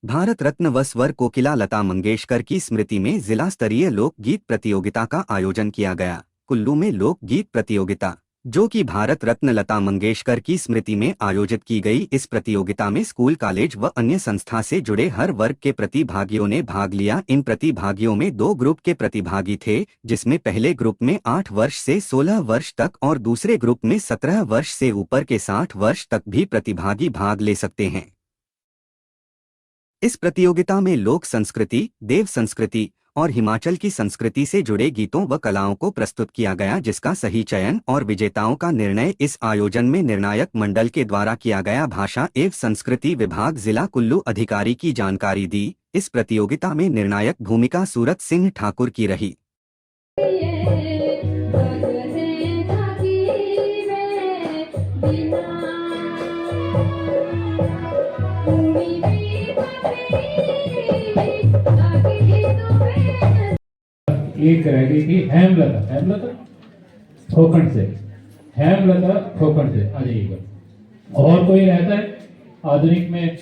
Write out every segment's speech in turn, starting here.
भारत रत्न व स्वर कोकिला लता मंगेशकर की स्मृति में जिला स्तरीय लोक गीत प्रतियोगिता का आयोजन किया गया। कुल्लू में लोक गीत प्रतियोगिता, जो कि भारत रत्न लता मंगेशकर की स्मृति में आयोजित की गई, इस प्रतियोगिता में स्कूल, कॉलेज व अन्य संस्था से जुड़े हर वर्ग के प्रतिभागियों ने भाग लिया। इन प्रतिभागियों में 2 ग्रुप के प्रतिभागी थे, जिसमें पहले ग्रुप में 8 वर्ष से 16 वर्ष तक और दूसरे ग्रुप में 17 वर्ष से ऊपर के 60 वर्ष तक भी प्रतिभागी भाग ले सकते हैं। इस प्रतियोगिता में लोक संस्कृति, देव संस्कृति और हिमाचल की संस्कृति से जुड़े गीतों व कलाओं को प्रस्तुत किया गया, जिसका सही चयन और विजेताओं का निर्णय इस आयोजन में निर्णायक मंडल के द्वारा किया गया। भाषा एवं संस्कृति विभाग जिला कुल्लू अधिकारी की जानकारी दी। इस प्रतियोगिता में निर्णायक भूमिका सूरत सिंह ठाकुर की रही। एक रह गई थी हेमलता, हेमलता ठोकन से, हेमलता ठोकन से आ जाइएगा। और कोई रहता है आधुनिक में?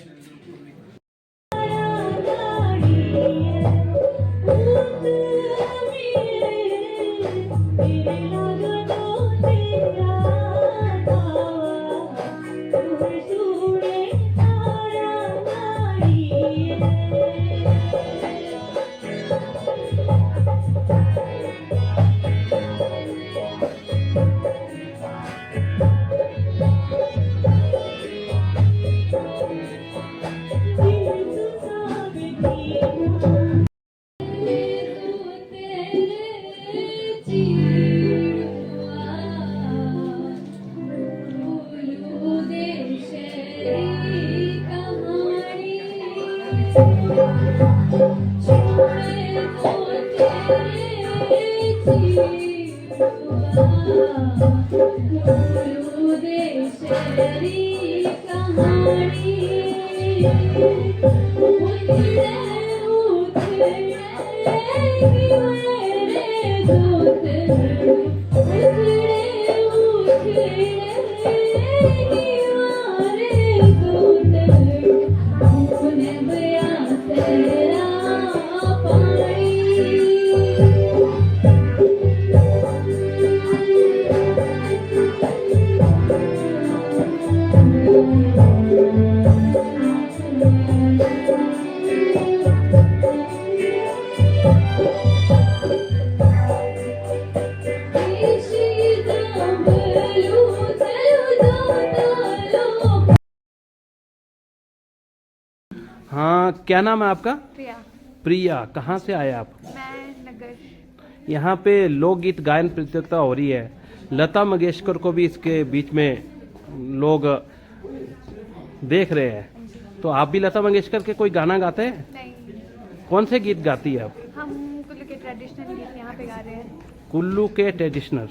हाँ, क्या नाम है आपका? प्रिया। प्रिया, कहाँ से आए आप? मैं नगर। यहाँ पे लोकगीत गायन प्रतियोगिता हो रही है। लता मंगेशकर को भी इसके बीच में लोग देख रहे हैं, तो आप भी लता मंगेशकर के कोई गाना गाते हैं? नहीं, कौन से गीत गाती है आप? हम कुल्लू के ट्रेडिशनल गीत यहाँ पे गा रहे हैं। कुल्लू के ट्रेडिशनल,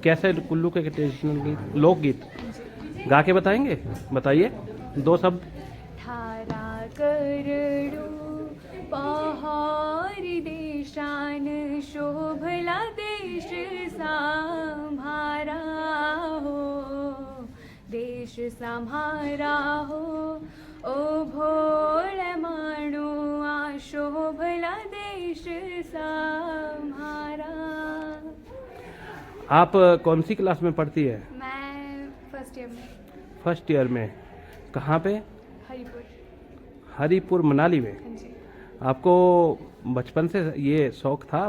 कैसे कुल्लू के ट्रेडिशनल गीत, लोकगीत गा के बताएंगे? बताइए 2 शब्द। थारा करडू पहाड़ी देशान शोभला देश संभारा हो, देश संभारा हो, ओ भोळ माणू आ शोभला देश संभारा। आप कौन सी क्लास में पढ़ती है? मैं फर्स्ट ईयर में। फर्स्ट ईयर में। कहाँ पे? हरिपुर। हरिपुर मनाली में। हाँ जी। आपको बचपन से ये शौक था?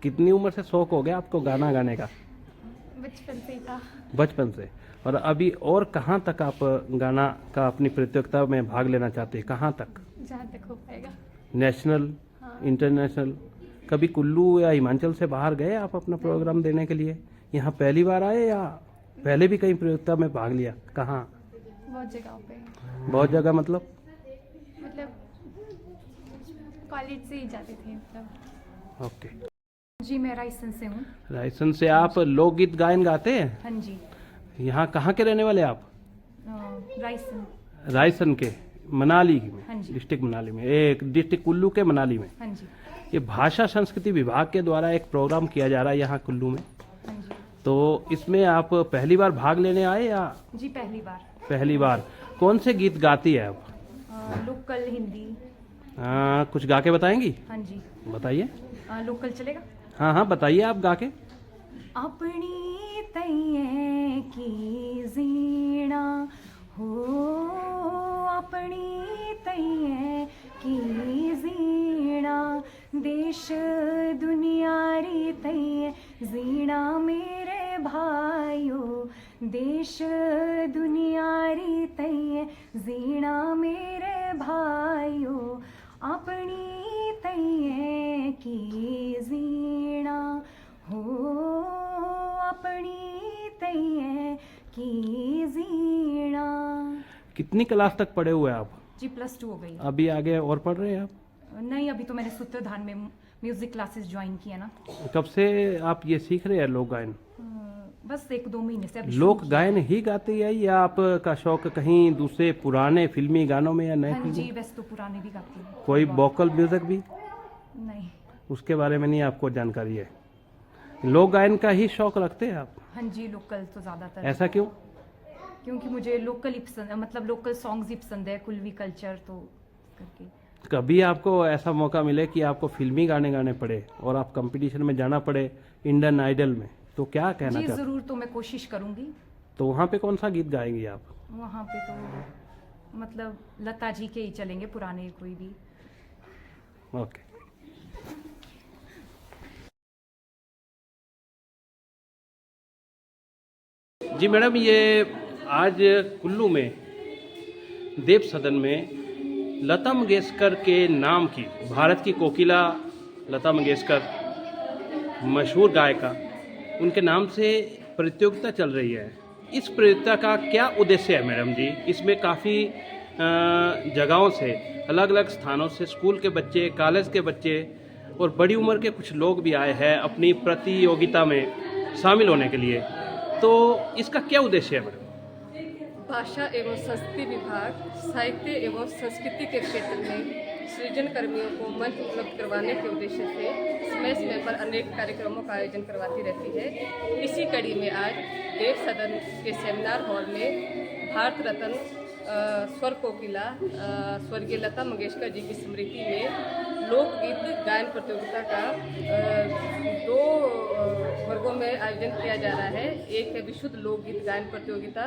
कितनी उम्र से शौक हो गया आपको गाना गाने का? बचपन से ही था। बचपन से। और अभी और कहाँ तक आप गाना का अपनी प्रतियोगिता में भाग लेना चाहते हैं? कहाँ तक? जहाँ तक हो पाएगा। नेशनल? हाँ। इंटरनेशनल? कभी कुल्लू या हिमाचल से बाहर गए आप अपना प्रोग्राम देने के लिए? यहाँ पहली बार आए या पहले भी कहीं प्रतियोगिता में भाग लिया? कहाँ? बहुत जगहों पे। बहुत जगह मतलब कॉलेज से ही जाते थे मतलब। ओके जी, मैं रायसन से हूँ। रायसन से। आप लोकगीत गायन गाते हैं? हाँ जी। यहाँ कहाँ के रहने वाले आप? रायसन। रायसन के, मनाली में? हाँ जी। डिस्ट्रिक्ट मनाली में, एक डिस्ट्रिक्ट कुल्लू के मनाली में। हाँ जी। ये भाषा संस्कृति विभाग के द्वारा एक प्रोग्राम किया जा रहा है यहाँ कुल्लू में, हाँ जी। तो इसमें आप पहली बार भाग लेने आए या? जी, पहली बार। पहली बार। कौन से गीत गाती है आप? लोकल हिंदी। कुछ गा के बताएंगी? हाँ जी। बताइए। लोकल चलेगा। हाँ हाँ बताइए आप गा के। अपनी तैये की जीना हो, अपनी तैये की जीना, देश दुनियारी तैये जीना मेरे भाइयों, देश दुनियारी तैये जीना मेरे भाइयों, अपनी तैये की जीना हो, अपनी तैये की जीना। कितनी क्लास तक पढ़े हुए आप? जी +2 हो गई। अभी आगे और पढ़ रहे हैं आप? नहीं, अभी तो मैंने सूत्रधार में म्यूजिक क्लासेस ज्वाइन किया ना। कब से आप ये सीख रहे हैं लोक गायन? बस 1-2 महीने से। अभी लोक शुरू किया। गायन ही गाते हैं या आपका शौक कहीं दूसरे पुराने फिल्मी गानों में या नए हाँ जी, फिल्मी? वैसे तो पुराने भी गाती हूँ। कोई वोकल म्यूजिक भी? नहीं। उसके बारे में नहीं आपको जानकारी है? लोक गायन का ही शौक रखते हैं आप? हाँ जी, लोकल तो ज़्यादातर। ऐसा क्यों? क्योंकि मुझे लोकल ही पसंद है, मतलब लोकल सॉन्ग्स ही पसंद है, कुल्वी कल्चर तो करके। कभी आपको ऐसा मौका मिले कि आपको फिल्मी गाने गाने पड़े और आप कंपटीशन में जाना पड़े इंडियन आइडल में, तो क्या कहना जी चाहते? ज़रूर, तो मैं कोशिश करूँगी। तो वहाँ पे कौन सा गीत गाएंगी आप? वहाँ पे तो मतलब लता जी के ही चलेंगे, पुराने कोई भी। ओके। जी मैडम, ये आज कुल्लू में देव सदन में लता मंगेशकर के नाम की, भारत की कोकिला लता मंगेशकर, मशहूर गायिका, उनके नाम से प्रतियोगिता चल रही है। इस प्रतियोगिता का क्या उद्देश्य है मैडम जी? इसमें काफ़ी जगहों से, अलग अलग स्थानों से स्कूल के बच्चे, कॉलेज के बच्चे और बड़ी उम्र के कुछ लोग भी आए हैं अपनी प्रतियोगिता में शामिल होने के लिए। तो इसका क्या उद्देश्य है मैडम? भाषा एवं संस्कृति विभाग साहित्य एवं संस्कृति के क्षेत्र में सृजन कर्मियों को मंच उपलब्ध करवाने के उद्देश्य से समय समय पर अनेक कार्यक्रमों का आयोजन करवाती रहती है। इसी कड़ी में आज देव सदन के सेमिनार हॉल में भारत रत्न स्वर कोकिला स्वर्गीय लता मंगेशकर जी की स्मृति में लोकगीत गायन प्रतियोगिता का 2 वर्गों में आयोजन किया जा रहा है। एक है विशुद्ध लोकगीत गायन प्रतियोगिता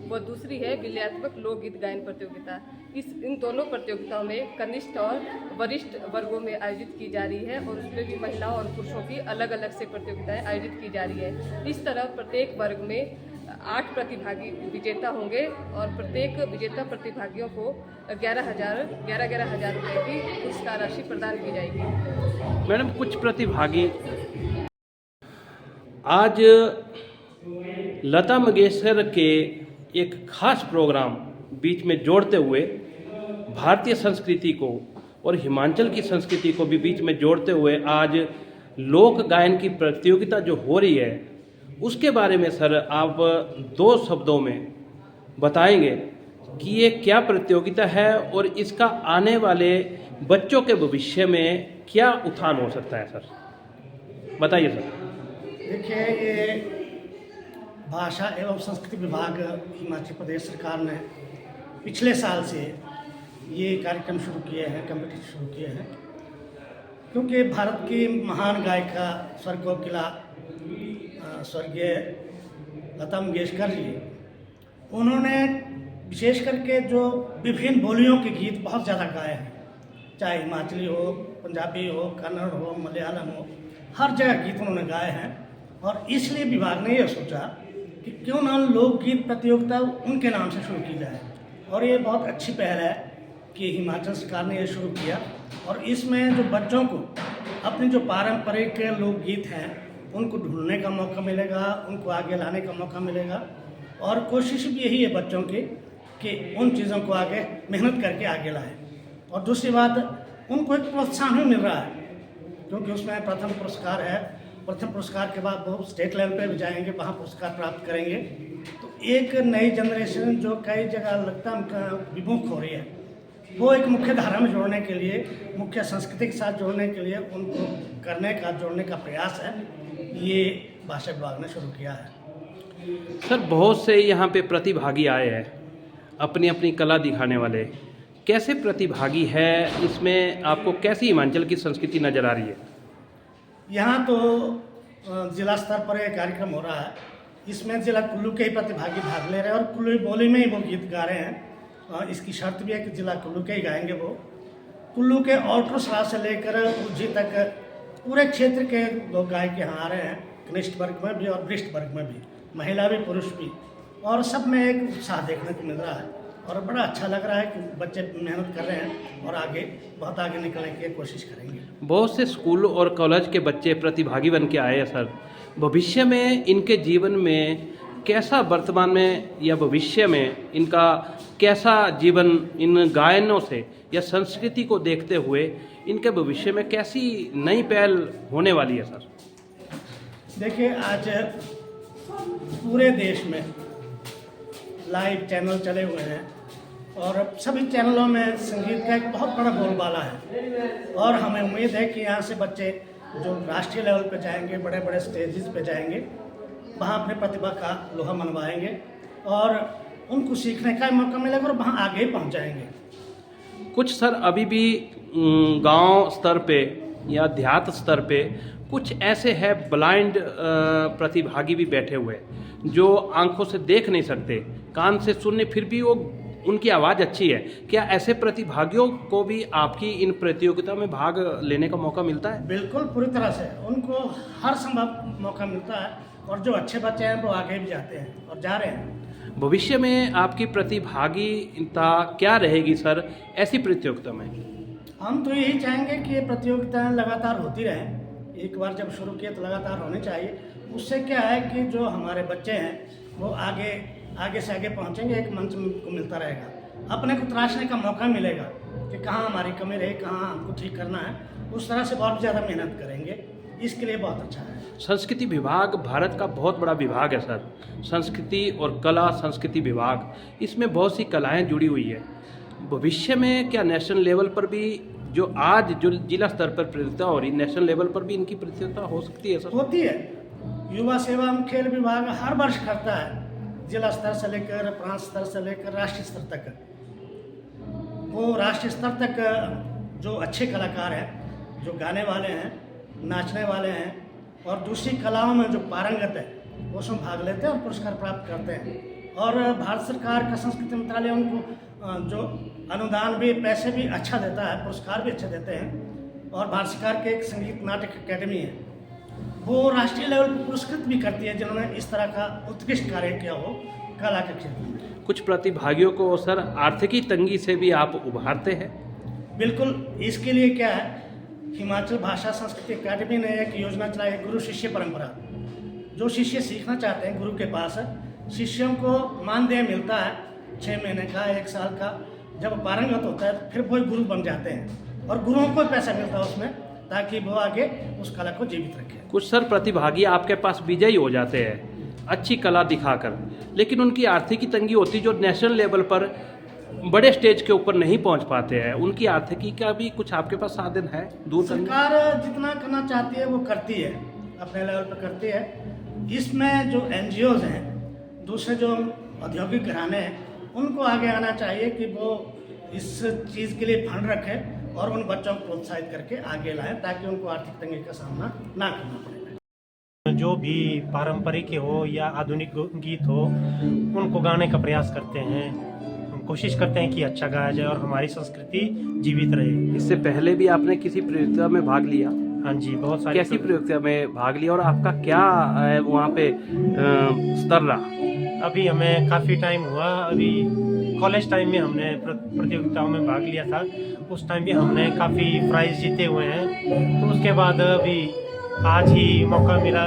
व दूसरी है विलयात्मक लोकगीत गायन प्रतियोगिता। इन दोनों प्रतियोगिताओं में कनिष्ठ और वरिष्ठ वर्गों में आयोजित की जा रही है और उसमें भी महिलाओं और पुरुषों की अलग अलग से प्रतियोगिताएं आयोजित की जा रही है। इस तरह प्रत्येक वर्ग में 8 प्रतिभागी विजेता होंगे और प्रत्येक विजेता प्रतिभागियों को 11,000 रुपये की पुरस्कार राशि प्रदान की जाएगी। मैडम, कुछ प्रतिभागी आज लता मंगेशकर के एक खास प्रोग्राम बीच में जोड़ते हुए भारतीय संस्कृति को और हिमाचल की संस्कृति को भी बीच में जोड़ते हुए आज लोक गायन की प्रतियोगिता जो हो रही है, उसके बारे में सर आप 2 शब्दों में बताएंगे कि ये क्या प्रतियोगिता है और इसका आने वाले बच्चों के भविष्य में क्या उत्थान हो सकता है सर? बताइए सर। देखिए, ये भाषा एवं संस्कृति विभाग हिमाचल प्रदेश सरकार ने पिछले साल से ये कार्यक्रम शुरू किए हैं, कंपटीशन शुरू किए हैं, क्योंकि भारत की महान गायिका स्वर कोकिला स्वर्गीय लता मंगेशकर जी, उन्होंने विशेष करके जो विभिन्न बोलियों के गीत बहुत ज़्यादा गाए हैं, चाहे हिमाचली हो, पंजाबी हो, कन्नड़ हो, मलयालम हो, हर जगह गीत उन्होंने गाए हैं। और इसलिए विभाग ने यह सोचा कि क्यों ना लोकगीत प्रतियोगिता उनके नाम से शुरू की जाए। और ये बहुत अच्छी पहल है कि हिमाचल सरकार ने ये शुरू किया और इसमें जो बच्चों को अपने जो पारंपरिक लोकगीत हैं उनको ढूंढने का मौका मिलेगा, उनको आगे लाने का मौका मिलेगा। और कोशिश भी यही है बच्चों की कि उन चीज़ों को आगे मेहनत करके आगे लाएं। और दूसरी बात, उनको एक प्रोत्साहन भी मिल रहा है, क्योंकि उसमें प्रथम पुरस्कार है। प्रथम पुरस्कार के बाद वो स्टेट लेवल पे भी जाएंगे, वहाँ पुरस्कार प्राप्त करेंगे। तो एक नई जनरेशन जो कई जगह लगता है उनका विमुख हो रही है, वो एक मुख्य धारा में जोड़ने के लिए, मुख्य संस्कृति के साथ जोड़ने के लिए उनको जोड़ने का प्रयास है, ये भाषा विभाग ने शुरू किया है। सर, बहुत से यहाँ पे प्रतिभागी आए हैं अपनी अपनी कला दिखाने वाले। कैसे प्रतिभागी है, इसमें आपको कैसी हिमाचल की संस्कृति नज़र आ रही है? यहाँ तो जिला स्तर पर यह कार्यक्रम हो रहा है। इसमें जिला कुल्लू के ही प्रतिभागी भाग ले रहे हैं और कुल्लू बोली में ही वो गीत गा रहे हैं। इसकी शर्त भी है कि जिला कुल्लू के ही गाएंगे वो। कुल्लू के आउटर सराय से लेकर उज्जी तक पूरे क्षेत्र के लोग गायक यहाँ आ रहे हैं, कनिष्ठ वर्ग में भी और वरिष्ठ वर्ग में भी, महिला भी पुरुष भी, और सब में एक उत्साह देखने को मिल रहा है और बड़ा अच्छा लग रहा है कि बच्चे मेहनत कर रहे हैं और आगे बहुत आगे निकलने की कोशिश करेंगे। बहुत से स्कूल और कॉलेज के बच्चे प्रतिभागी बन के आए हैं सर। भविष्य में इनके जीवन में कैसा, वर्तमान में या भविष्य में इनका कैसा जीवन इन गायनों से या संस्कृति को देखते हुए इनके भविष्य में कैसी नई पहल होने वाली है सर? देखिए, आज पूरे देश में लाइव चैनल चले हुए हैं और सभी चैनलों में संगीत का एक बहुत बड़ा बोलबाला है और हमें उम्मीद है कि यहाँ से बच्चे जो राष्ट्रीय लेवल पे जाएंगे, बड़े बड़े स्टेजेस पे जाएंगे, वहाँ अपने प्रतिभा का लोहा मनवाएंगे और उनको सीखने का मौका मिलेगा और वहाँ आगे ही पहुँच जाएंगे। कुछ सर अभी भी गांव स्तर पे या देहात स्तर पे कुछ ऐसे हैं ब्लाइंड प्रतिभागी भी बैठे हुए जो आंखों से देख नहीं सकते, कान से सुनने, फिर भी वो उनकी आवाज़ अच्छी है। क्या ऐसे प्रतिभागियों को भी आपकी इन प्रतियोगिता में भाग लेने का मौका मिलता है? बिल्कुल, पूरी तरह से उनको हर संभव मौका मिलता है और जो अच्छे बच्चे हैं वो आगे भी जाते हैं और जा रहे हैं। भविष्य में आपकी प्रतिभागिता क्या रहेगी सर ऐसी प्रतियोगिता में? हम तो यही चाहेंगे कि ये प्रतियोगिताएं लगातार होती रहें। एक बार जब शुरू किए तो लगातार होनी चाहिए। उससे क्या है कि जो हमारे बच्चे हैं वो आगे से आगे पहुंचेंगे, एक मंच को मिलता रहेगा, अपने को तराशने का मौका मिलेगा कि कहाँ हमारी कमी रही, कहाँ हमको ठीक करना है। उस तरह से बहुत ज़्यादा मेहनत करेंगे, इसके लिए बहुत अच्छा है। संस्कृति विभाग भारत का बहुत बड़ा विभाग है सर। संस्कृति और कला संस्कृति विभाग, इसमें बहुत सी कलाएं जुड़ी हुई है। भविष्य में क्या नेशनल लेवल पर भी जो आज जो जिला स्तर पर प्रतियोगिता हो रही, नेशनल लेवल पर भी इनकी प्रतियोगिता हो सकती है सर? होती है। युवा सेवा एवं खेल विभाग हर वर्ष करता है, जिला स्तर से लेकर प्रांत स्तर से लेकर राष्ट्रीय स्तर तक। वो राष्ट्रीय स्तर तक जो अच्छे कलाकार हैं, जो गाने वाले हैं, नाचने वाले हैं और दूसरी कलाओं में जो पारंगत है, वो उसमें भाग लेते हैं और पुरस्कार प्राप्त करते हैं। और भारत सरकार का संस्कृति मंत्रालय उनको जो अनुदान भी, पैसे भी अच्छा देता है, पुरस्कार भी अच्छे देते हैं। और भारत सरकार के एक संगीत नाटक अकेडमी है, वो राष्ट्रीय लेवल पर पुरस्कृत भी करती है जिन्होंने इस तरह का उत्कृष्ट कार्य किया हो कला के क्षेत्र में। कुछ प्रतिभागियों को सर आर्थिकी तंगी से भी आप उभारते हैं? बिल्कुल, इसके लिए क्या है, हिमाचल भाषा संस्कृति अकादमी ने एक योजना चलाई है, गुरु शिष्य परंपरा। जो शिष्य सीखना चाहते हैं गुरु के पास, शिष्यों को मानदेय मिलता है 6 महीने का, 1 साल का। जब पारंगत होता है तो फिर वो गुरु बन जाते हैं और गुरुओं को पैसा मिलता है उसमें, ताकि वो आगे उस कला को जीवित रखें। कुछ सर प्रतिभागी आपके पास विजयी हो जाते हैं अच्छी कला दिखाकर, लेकिन उनकी आर्थिकी तंगी होती, जो नेशनल लेवल पर बड़े स्टेज के ऊपर नहीं पहुंच पाते हैं। उनकी आर्थिकी का भी कुछ आपके पास साधन है? दूर सरकार जितना करना चाहती है वो करती है, अपने लेवल पर करती है। इसमें जो NGOs हैं, दूसरे जो औद्योगिक घराने हैं, उनको आगे आना चाहिए कि वो इस चीज़ के लिए फंड रखें और उन बच्चों को प्रोत्साहित करके आगे लाएं, ताकि उनको आर्थिक तंगी का सामना ना करना पड़े। जो भी पारंपरिक हो या आधुनिक गीत हो, उनको गाने का प्रयास करते हैं। हम कोशिश करते हैं कि अच्छा गाया जाए और हमारी संस्कृति जीवित रहे। इससे पहले भी आपने किसी प्रतियोगिता में भाग लिया? हाँ जी, बहुत सारी। कैसी प्रतियोगिता में भाग लिया और आपका क्या वहाँ पे स्तर रहा? अभी हमें काफ़ी टाइम हुआ, अभी कॉलेज टाइम में हमने प्रतियोगिताओं में भाग लिया था। उस टाइम भी हमने काफ़ी प्राइज जीते हुए हैं। तो उसके बाद अभी आज ही मौका मिला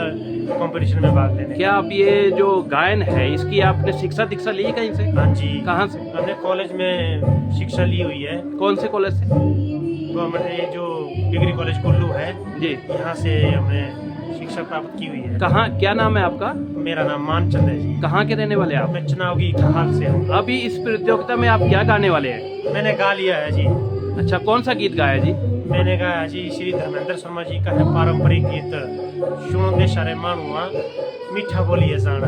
कंपटीशन में भाग लेने। क्या आप ये जो गायन है इसकी आपने शिक्षा दीक्षा ली कहीं से? हाँ जी। कहाँ से? हमने कॉलेज में शिक्षा ली हुई है। कौन से कॉलेज से? गवर्नमेंट ये जो डिग्री कॉलेज कुल्लू है जी, यहाँ से हमने शिक्षा प्राप्त की हुई है। कहाँ, क्या नाम है आपका? मेरा नाम मानचंद है जी। कहाँ के रहने वाले आप? मैं चुनावी घाट से हूँ। अभी इस प्रतियोगिता में आप क्या गाने वाले हैं? मैंने गा लिया है जी। अच्छा, कौन सा गीत गाया जी? मैंने गाया जी श्री धर्मेंद्र शर्मा जी का है पारंपरिक गीत सुनो दे सारे मानुआ मीठा बोलिए जाना।